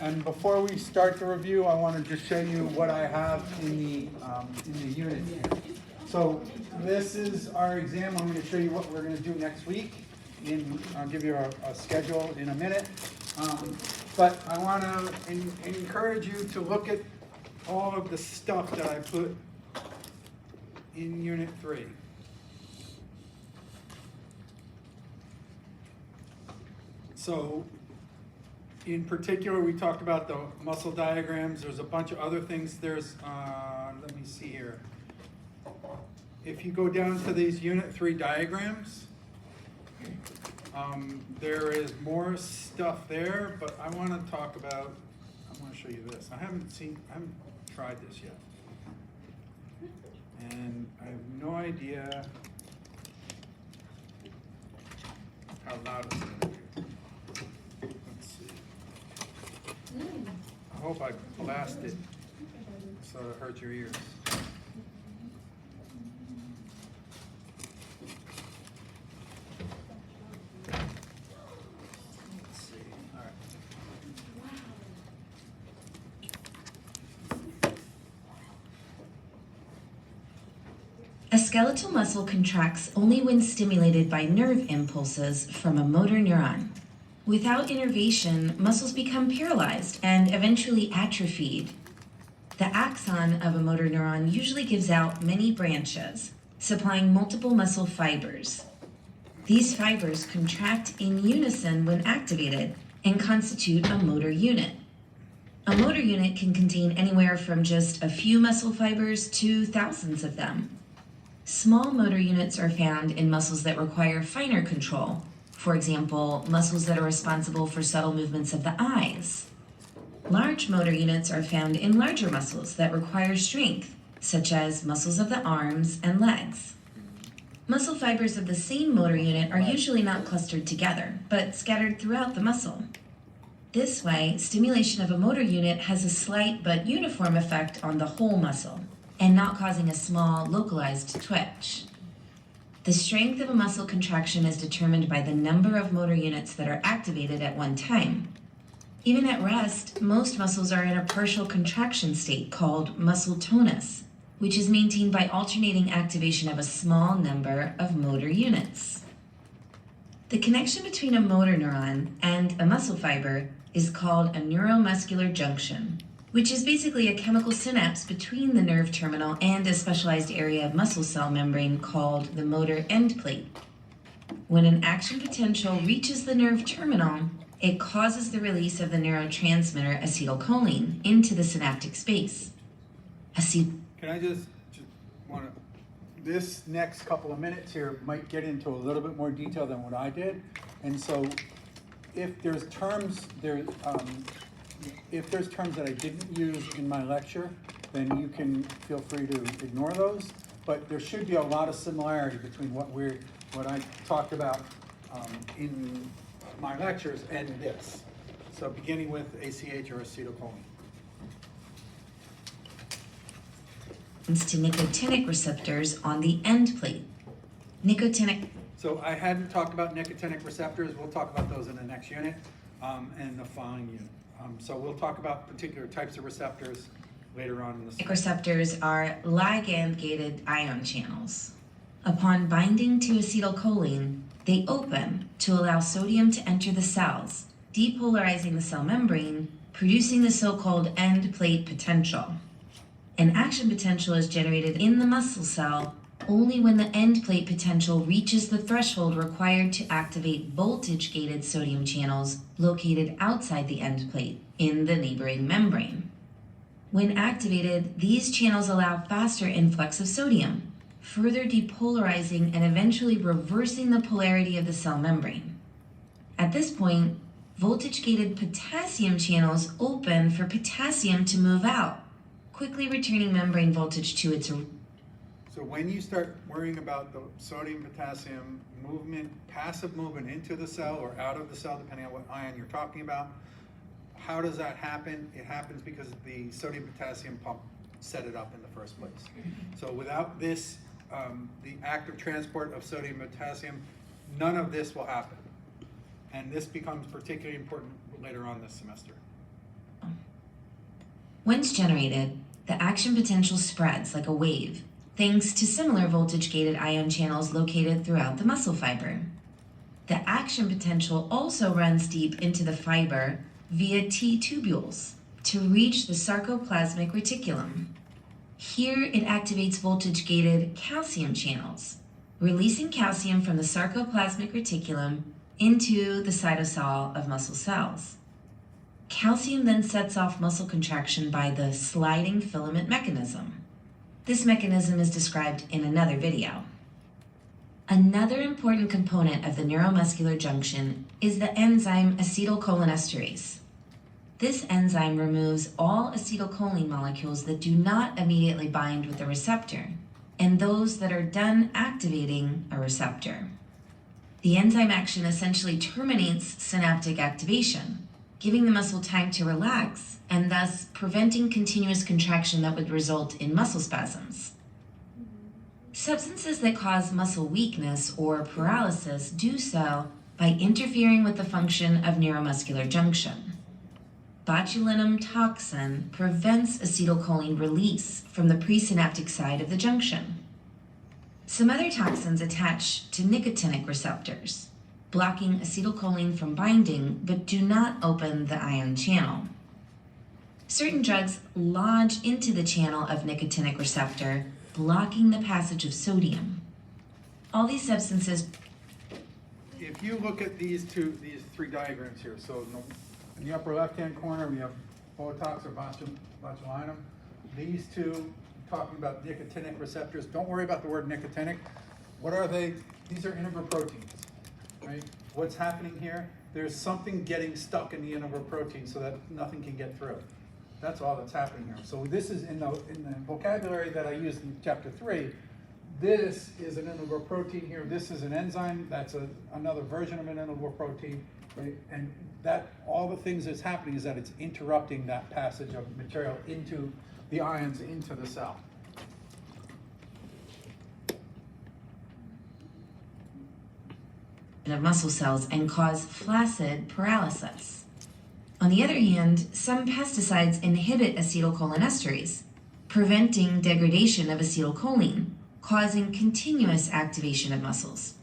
And before we start the review, I want to just show you what I have in the unit here. So this is our exam. I'm going to show you what we're going to do next week. I'll give you a schedule in a minute. But I want to encourage you to look at all of the stuff that I put in Unit 3. So in particular, we talked about the muscle diagrams. There's a bunch of other things. There's, let me see here. If you go down to these Unit 3 diagrams, there is more stuff there, but I want to talk about, I want to show you this. I haven't tried this yet. And I have no idea how loud it's going to be. Let's see. I hope I blast it so it hurts your ears. Let's see. All right. A skeletal muscle contracts only when stimulated by nerve impulses from a motor neuron. Without innervation, muscles become paralyzed and eventually atrophied. The axon of a motor neuron usually gives out many branches, supplying multiple muscle fibers. These fibers contract in unison when activated and constitute a motor unit. A motor unit can contain anywhere from just a few muscle fibers to thousands of them. Small motor units are found in muscles that require finer control. For example, muscles that are responsible for subtle movements of the eyes. Large motor units are found in larger muscles that require strength, such as muscles of the arms and legs. Muscle fibers of the same motor unit are usually not clustered together, but scattered throughout the muscle. This way, stimulation of a motor unit has a slight but uniform effect on the whole muscle, and not causing a small, localized twitch. The strength of a muscle contraction is determined by the number of motor units that are activated at one time. Even at rest, most muscles are in a partial contraction state called muscle tonus, which is maintained by alternating activation of a small number of motor units. The connection between a motor neuron and a muscle fiber is called a neuromuscular junction, which is basically a chemical synapse between the nerve terminal and a specialized area of muscle cell membrane called the motor end plate. When an action potential reaches the nerve terminal, it causes the release of the neurotransmitter acetylcholine into the synaptic space. Can I just want to, this next couple of minutes here might get into a little bit more detail than what I did. And so if there's terms that I didn't use in my lecture, then you can feel free to ignore those. But there should be a lot of similarity between what I talked about in my lectures and this. So beginning with ACH or acetylcholine. To nicotinic receptors on the end plate. Nicotinic. So I hadn't talked about nicotinic receptors. We'll talk about those in the next unit and the following unit. So we'll talk about particular types of receptors later on in the semester. Receptors are ligand-gated ion channels. Upon binding to acetylcholine, they open to allow sodium to enter the cells, depolarizing the cell membrane, producing the so-called end plate potential. An action potential is generated in the muscle cell only when the end plate potential reaches the threshold required to activate voltage-gated sodium channels located outside the end plate in the neighboring membrane. When activated, these channels allow faster influx of sodium, further depolarizing and eventually reversing the polarity of the cell membrane. At this point, voltage-gated potassium channels open for potassium to move out, quickly returning membrane voltage to its. So when you start worrying about the sodium-potassium movement, passive movement into the cell or out of the cell, depending on what ion you're talking about, how does that happen? It happens because the sodium-potassium pump set it up in the first place. So without this, the active transport of sodium-potassium, none of this will happen. And this becomes particularly important later on this semester. Once generated, the action potential spreads like a wave, thanks to similar voltage-gated ion channels located throughout the muscle fiber. The action potential also runs deep into the fiber via T-tubules to reach the sarcoplasmic reticulum. Here it activates voltage-gated calcium channels, releasing calcium from the sarcoplasmic reticulum into the cytosol of muscle cells. Calcium then sets off muscle contraction by the sliding filament mechanism. This mechanism is described in another video. Another important component of the neuromuscular junction is the enzyme acetylcholinesterase. This enzyme removes all acetylcholine molecules that do not immediately bind with the receptor, and those that are done activating a receptor. The enzyme action essentially terminates synaptic activation, giving the muscle time to relax and thus preventing continuous contraction that would result in muscle spasms. Substances that cause muscle weakness or paralysis do so by interfering with the function of neuromuscular junction. Botulinum toxin prevents acetylcholine release from the presynaptic side of the junction. Some other toxins attach to nicotinic receptors, blocking acetylcholine from binding but do not open the ion channel. Certain drugs lodge into the channel of nicotinic receptor, blocking the passage of sodium. All these substances. If you look at these three diagrams here, so in the upper left-hand corner, we have Botox or botulinum. These two, talking about nicotinic receptors. Don't worry about the word nicotinic. What are they? These are integral proteins, right? What's happening here? There's something getting stuck in the integral protein so that nothing can get through. That's all that's happening here. So this is in the vocabulary that I used in chapter 3. This is an integral protein here. This is an enzyme. That's another version of an integral protein. Right? And that all the things that's happening is that it's interrupting that passage of material into the ions into the cell. Of muscle cells and cause flaccid paralysis. On the other hand, some pesticides inhibit acetylcholinesterase, preventing degradation of acetylcholine, causing continuous activation of muscles.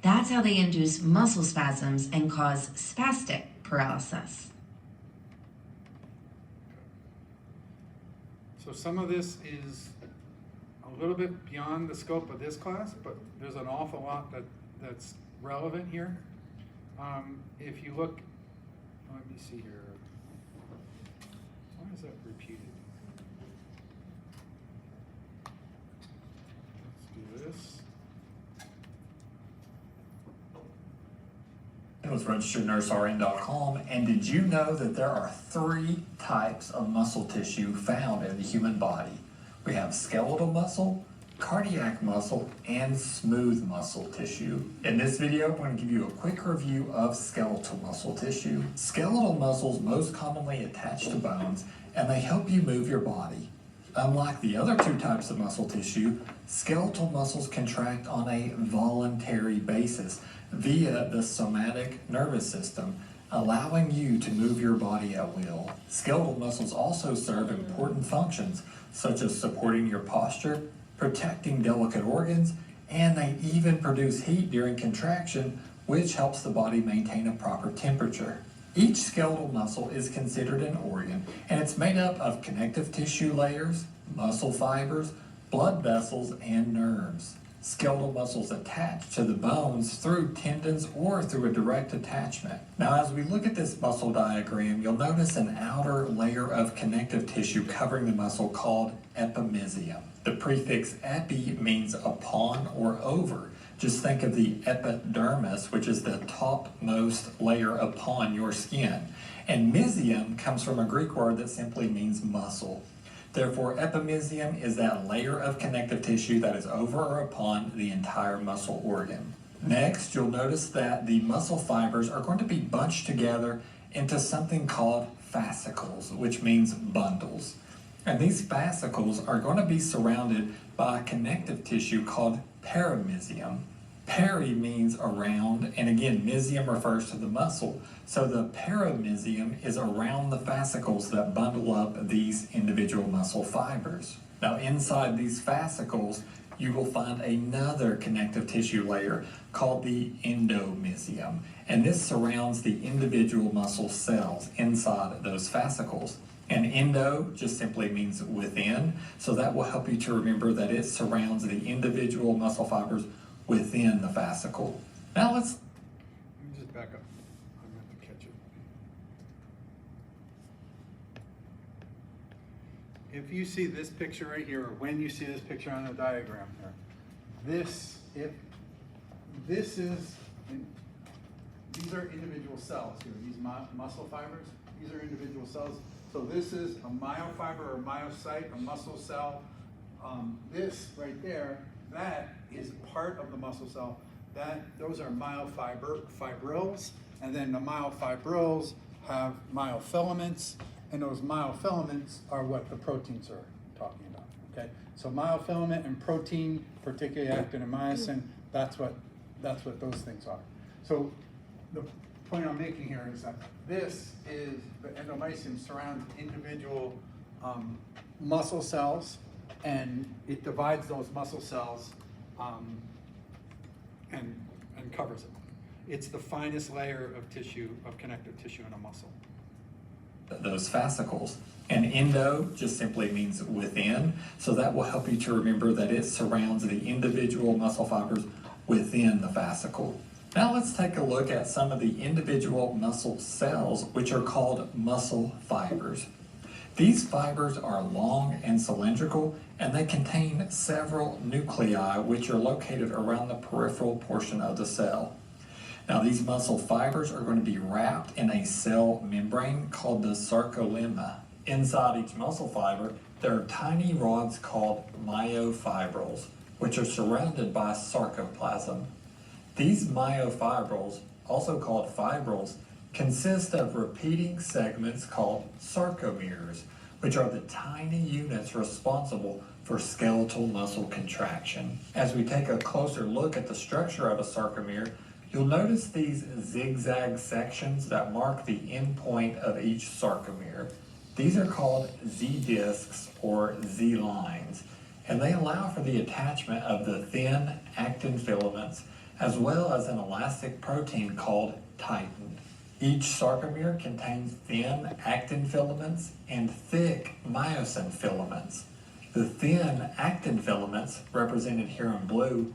That's how they induce muscle spasms and cause spastic paralysis. So some of this is a little bit beyond the scope of this class, but there's an awful lot that's relevant here. If you look, let me see here. Why is that repeated? Let's do this. It was registerednursern.com. And did you know that there are 3 types of muscle tissue found in the human body? We have skeletal muscle, cardiac muscle, and smooth muscle tissue. In this video, I'm going to give you a quick review of skeletal muscle tissue. Skeletal muscles most commonly attach to bones, and they help you move your body. Unlike the other 2 types of muscle tissue, skeletal muscles contract on a voluntary basis via the somatic nervous system, allowing you to move your body at will. Skeletal muscles also serve important functions, such as supporting your posture, protecting delicate organs, and they even produce heat during contraction, which helps the body maintain a proper temperature. Each skeletal muscle is considered an organ, and it's made up of connective tissue layers, muscle fibers, blood vessels, and nerves. Skeletal muscles attach to the bones through tendons or through a direct attachment. Now, as we look at this muscle diagram, you'll notice an outer layer of connective tissue covering the muscle called epimysium. The prefix epi means upon or over. Just think of the epidermis, which is the topmost layer upon your skin. And mysium comes from a Greek word that simply means muscle. Therefore, epimysium is that layer of connective tissue that is over or upon the entire muscle organ. Next, you'll notice that the muscle fibers are going to be bunched together into something called fascicles, which means bundles. And these fascicles are going to be surrounded by connective tissue called perimysium. Peri means around, and again, mysium refers to the muscle. So the perimysium is around the fascicles that bundle up these individual muscle fibers. Now inside these fascicles, you will find another connective tissue layer called the endomysium. And this surrounds the individual muscle cells inside those fascicles. And endo just simply means within, so that will help you to remember that it surrounds the individual muscle fibers within the fascicle. Now let's... Let me just back up. I'm going to have to catch it. If you see this picture right here, or when you see this picture on the diagram here, these are individual cells here. These muscle fibers, these are individual cells. So this is a myofiber or myocyte, a muscle cell. This right there, that is part of the muscle cell. Those are myofibrils, and then the myofibrils have myofilaments, and those myofilaments are what the proteins are talking about. Okay, so myofilament and protein, particularly actin and myosin, that's what those things are. So the point I'm making here is that this is the endomysium surrounds individual muscle cells, and it divides those muscle cells and covers it. It's the finest layer of tissue, of connective tissue in a muscle. Those fascicles. And endo just simply means within, so that will help you to remember that it surrounds the individual muscle fibers within the fascicle. Now let's take a look at some of the individual muscle cells, which are called muscle fibers. These fibers are long and cylindrical, and they contain several nuclei which are located around the peripheral portion of the cell. Now these muscle fibers are going to be wrapped in a cell membrane called the sarcolemma. Inside each muscle fiber, there are tiny rods called myofibrils, which are surrounded by sarcoplasm. These myofibrils, also called fibrils, consist of repeating segments called sarcomeres, which are the tiny units responsible for skeletal muscle contraction. As we take a closer look at the structure of a sarcomere, you'll notice these zigzag sections that mark the end point of each sarcomere. These are called Z-discs or Z-lines, and they allow for the attachment of the thin actin filaments as well as an elastic protein called titin. Each sarcomere contains thin actin filaments and thick myosin filaments. The thin actin filaments, represented here in blue,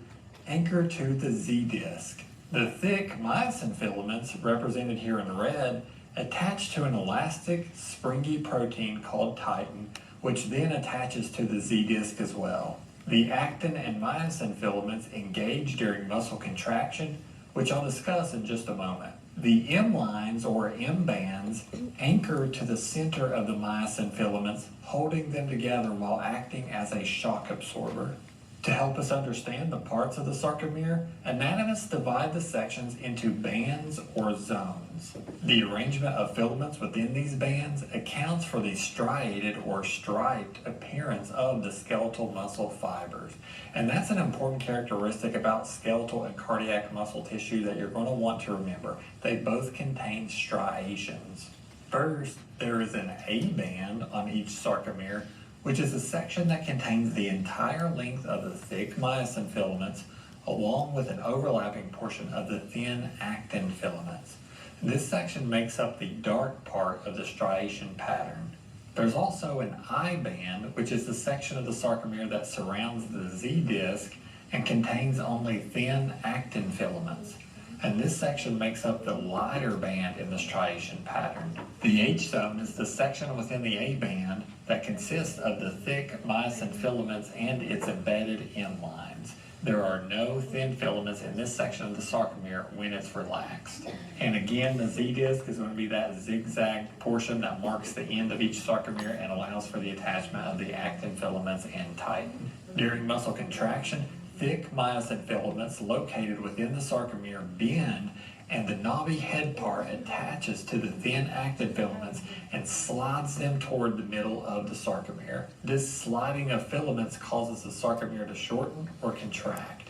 anchor to the Z-disc. The thick myosin filaments, represented here in red, attach to an elastic, springy protein called titin, which then attaches to the Z-disc as well. The actin and myosin filaments engage during muscle contraction, which I'll discuss in just a moment. The M-lines or M-bands anchor to the center of the myosin filaments, holding them together while acting as a shock absorber. To help us understand the parts of the sarcomere, anatomists divide the sections into bands or zones. The arrangement of filaments within these bands accounts for the striated or striped appearance of the skeletal muscle fibers. And that's an important characteristic about skeletal and cardiac muscle tissue that you're going to want to remember. They both contain striations. First, there is an A-band on each sarcomere, which is a section that contains the entire length of the thick myosin filaments, along with an overlapping portion of the thin actin filaments. This section makes up the dark part of the striation pattern. There's also an I-band, which is the section of the sarcomere that surrounds the Z-disc and contains only thin actin filaments. And this section makes up the lighter band in the striation pattern. The H-zone is the section within the A-band that consists of the thick myosin filaments and its embedded M-lines. There are no thin filaments in this section of the sarcomere when it's relaxed. And again, the Z-disc is going to be that zigzag portion that marks the end of each sarcomere and allows for the attachment of the actin filaments and titin. During muscle contraction, thick myosin filaments located within the sarcomere bend, and the knobby head part attaches to the thin actin filaments and slides them toward the middle of the sarcomere. This sliding of filaments causes the sarcomere to shorten or contract.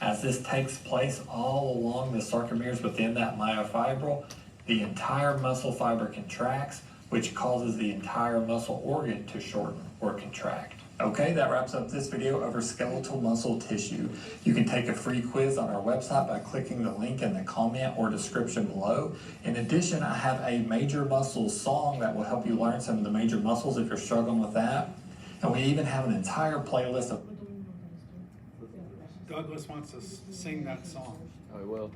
As this takes place all along the sarcomeres within that myofibril, the entire muscle fiber contracts, which causes the entire muscle organ to shorten or contract. Okay, that wraps up this video over skeletal muscle tissue. You can take a free quiz on our website by clicking the link in the comment or description below. In addition, I have a major muscles song that will help you learn some of the major muscles if you're struggling with that. And we even have an entire playlist of... Douglas wants to sing that song. I will.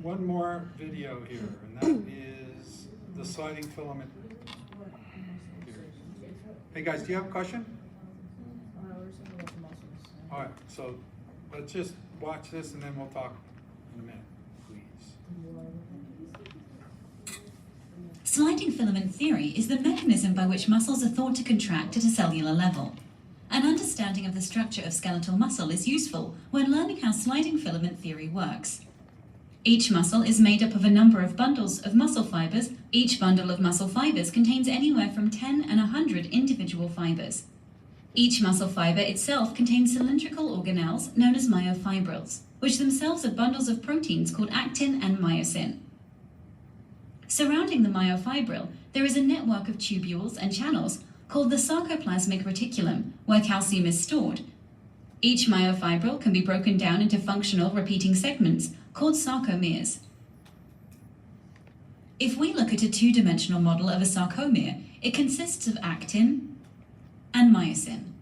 One more video here, and that is the sliding filament. Hey guys, do you have a question? All right, so let's just watch this and then we'll talk in a minute, please. Sliding filament theory is the mechanism by which muscles are thought to contract at a cellular level. An understanding of the structure of skeletal muscle is useful when learning how sliding filament theory works. Each muscle is made up of a number of bundles of muscle fibers. Each bundle of muscle fibers contains anywhere from 10 and 100 individual fibers. Each muscle fiber itself contains cylindrical organelles known as myofibrils, which themselves are bundles of proteins called actin and myosin. Surrounding the myofibril, there is a network of tubules and channels called the sarcoplasmic reticulum, where calcium is stored. Each myofibril can be broken down into functional repeating segments called sarcomeres. If we look at a two-dimensional model of a sarcomere, it consists of actin and myosin.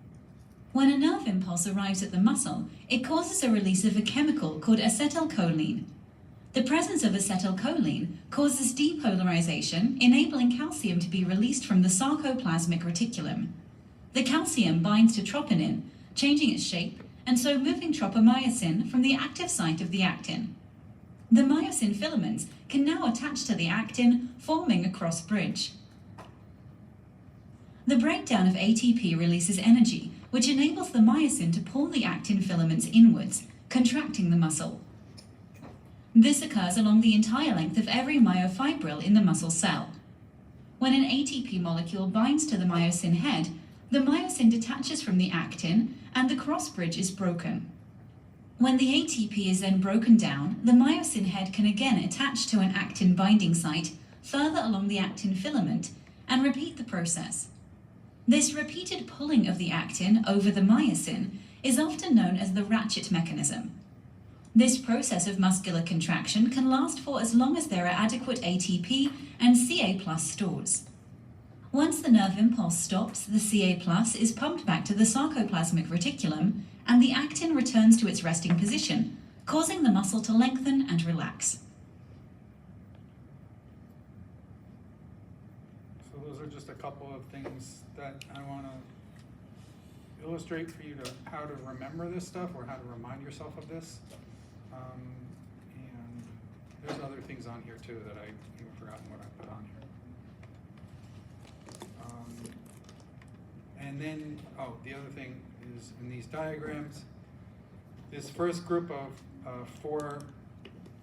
When a nerve impulse arrives at the muscle, it causes a release of a chemical called acetylcholine. The presence of acetylcholine causes depolarization, enabling calcium to be released from the sarcoplasmic reticulum. The calcium binds to troponin, changing its shape, and so moving tropomyosin from the active site of the actin. The myosin filaments can now attach to the actin, forming a cross bridge. The breakdown of ATP releases energy, which enables the myosin to pull the actin filaments inwards, contracting the muscle. This occurs along the entire length of every myofibril in the muscle cell. When an ATP molecule binds to the myosin head, the myosin detaches from the actin and the cross bridge is broken. When the ATP is then broken down, the myosin head can again attach to an actin binding site further along the actin filament and repeat the process. This repeated pulling of the actin over the myosin is often known as the ratchet mechanism. This process of muscular contraction can last for as long as there are adequate ATP and Ca+ stores. Once the nerve impulse stops, the Ca+ is pumped back to the sarcoplasmic reticulum and the actin returns to its resting position, causing the muscle to lengthen and relax. So those are just a couple of things that I want to illustrate for you to how to remember this stuff or how to remind yourself of this. And there's other things on here too that I even forgotten what I put on here. And then, the other thing is in these diagrams, this first group of four,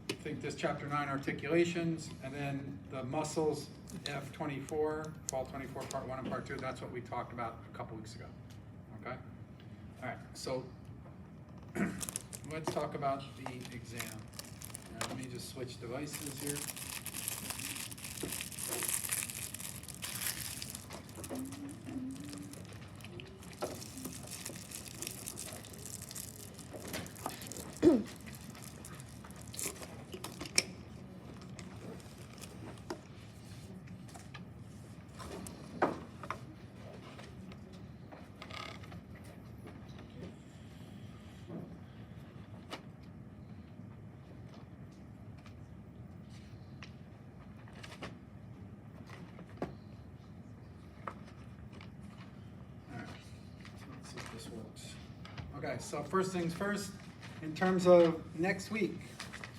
I think this chapter 9 articulations, and then the muscles F24, Fall 24, part 1 and part 2, that's what we talked about a couple weeks ago, okay? All right, so let's talk about the exam. Let me just switch devices here. Okay, so first things first, in terms of next week,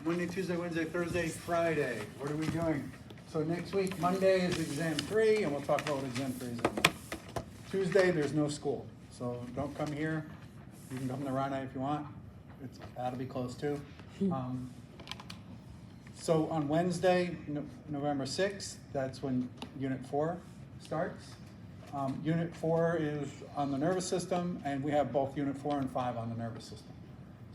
Monday, Tuesday, Wednesday, Thursday, Friday, what are we doing? So next week, Monday is exam 3, and we'll talk about what exam 3 is about. Tuesday, there's no school, so don't come here. You can come to Rana if you want. That'll be close too. So on Wednesday, November 6th, that's when Unit 4 starts. Unit 4 is on the nervous system, and we have both Unit 4 and 5 on the nervous system.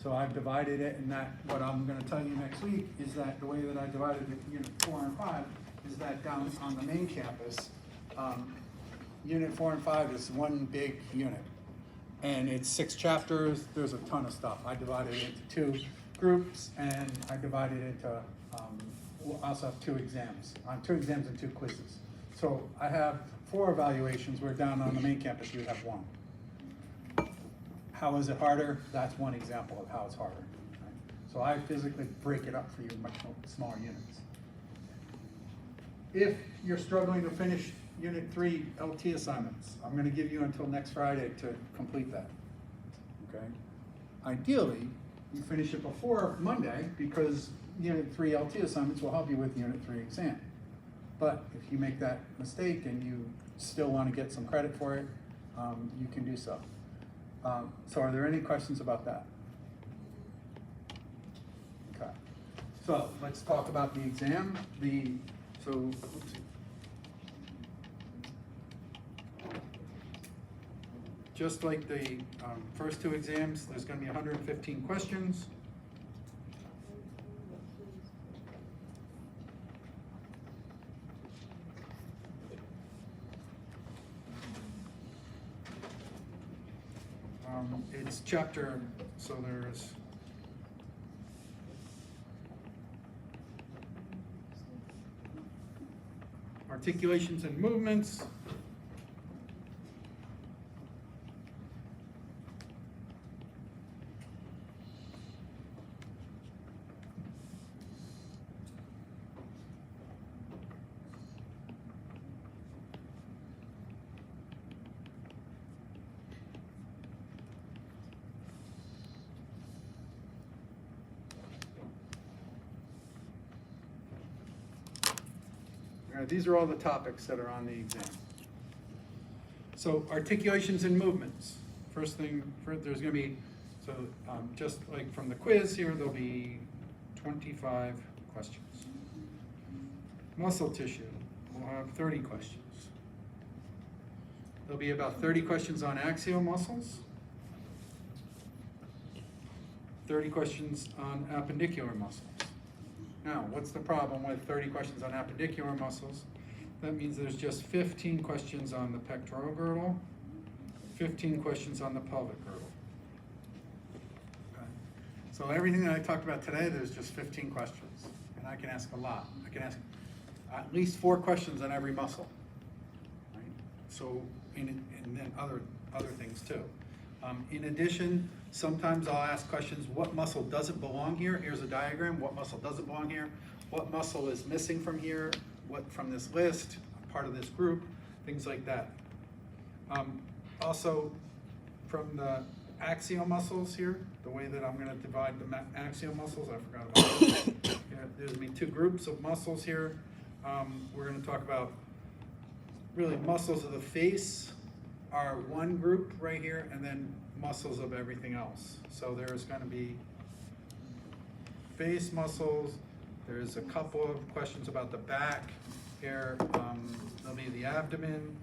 So I've divided it, and that, what I'm gonna tell you next week is that the way that I divided it, Unit 4 and 5, is that down on the main campus, Unit 4 and 5 is one big unit. And it's 6 chapters, there's a ton of stuff. I divided it into 2 groups, and I divided it into, we'll also have 2 exams, 2 exams and 2 quizzes. So I have 4 evaluations, where down on the main campus you would have 1. How is it harder? That's one example of how it's harder. Right? So I physically break it up for you in much smaller units. If you're struggling to finish Unit 3 LT assignments, I'm gonna give you until next Friday to complete that, okay? Ideally, you finish it before Monday, because Unit 3 LT assignments will help you with Unit 3 exam. But if you make that mistake and you still wanna get some credit for it, you can do so. So are there any questions about that? Okay. So let's talk about the exam. Just like the first 2 exams, there's gonna be 115 questions. It's chapter, so there's articulations and movements. These are all the topics that are on the exam. So articulations and movements. First thing, there's gonna be, so just like from the quiz here, there'll be 25 questions. Muscle tissue, we'll have 30 questions. There'll be about 30 questions on axial muscles, 30 questions on appendicular muscles. Now, what's the problem with 30 questions on appendicular muscles? That means there's just 15 questions on the pectoral girdle, 15 questions on the pelvic girdle. Okay. So everything that I talked about today, there's just 15 questions. And I can ask a lot. I can ask at least 4 questions on every muscle. Right? So, and then other things too. In addition, sometimes I'll ask questions, what muscle doesn't belong here? Here's a diagram, what muscle doesn't belong here? What muscle is missing from here? What from this list, part of this group, things like that. Also, from the axial muscles here, the way that I'm gonna divide the axial muscles, I forgot about that. Yeah, there's gonna be 2 groups of muscles here. We're gonna talk about really muscles of the face are one group right here, and then muscles of everything else. So there's gonna be face muscles, there's a couple of questions about the back here, there'll be the abdomen,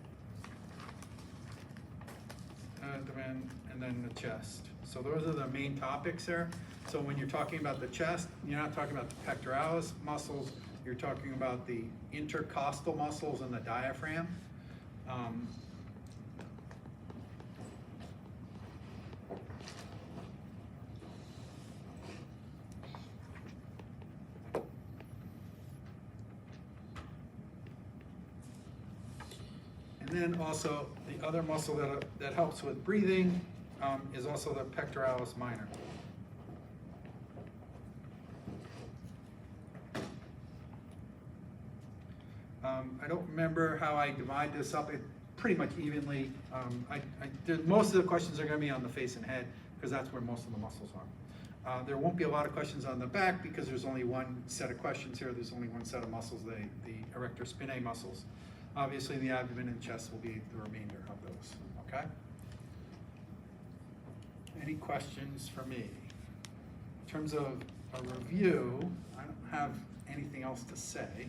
and then the chest. So those are the main topics there. So when you're talking about the chest, you're not talking about the pectoralis muscles, you're talking about the intercostal muscles and the diaphragm. And then also the other muscle that helps with breathing is also the pectoralis minor. I don't remember how I divide this up. It pretty much evenly. Most of the questions are going to be on the face and head because that's where most of the muscles are. There won't be a lot of questions on the back because there's only one set of questions here. There's only one set of muscles, the erector spinae muscles. Obviously, the abdomen and chest will be the remainder of those, okay? Any questions for me? In terms of a review, I don't have anything else to say.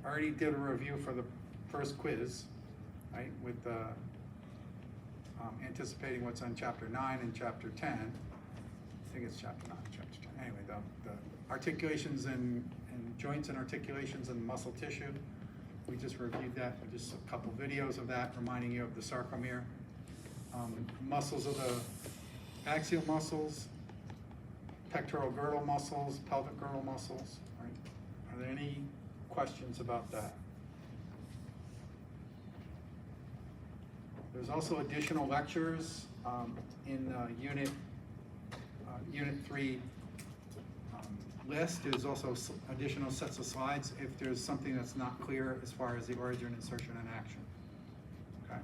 already did a review for the first quiz, right, with anticipating what's on chapter 9 and chapter 10. I think it's chapter 9, chapter 10. Anyway, the articulations and joints and articulations and muscle tissue. We just reviewed that, with just a couple videos of that, reminding you of the sarcomere. Muscles of the axial muscles, pectoral girdle muscles, pelvic girdle muscles, right? Are there any questions about that? There's also additional lectures in Unit 3 list. There's also additional sets of slides if there's something that's not clear as far as the origin, insertion, and action. Okay.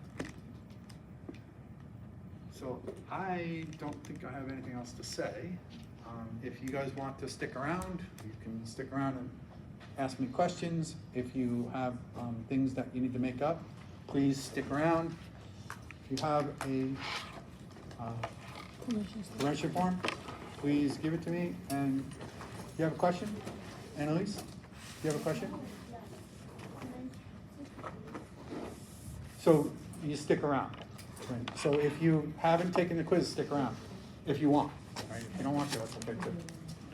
So I don't think I have anything else to say. If you guys want to stick around, you can stick around and ask me questions. If you have things that you need to make up, please stick around. If you have a permission form, please give it to me. And you have a question? Annalise, do you have a question? So you stick around. Right? So if you haven't taken the quiz, stick around if you want. Right? If you don't want to, that's okay too.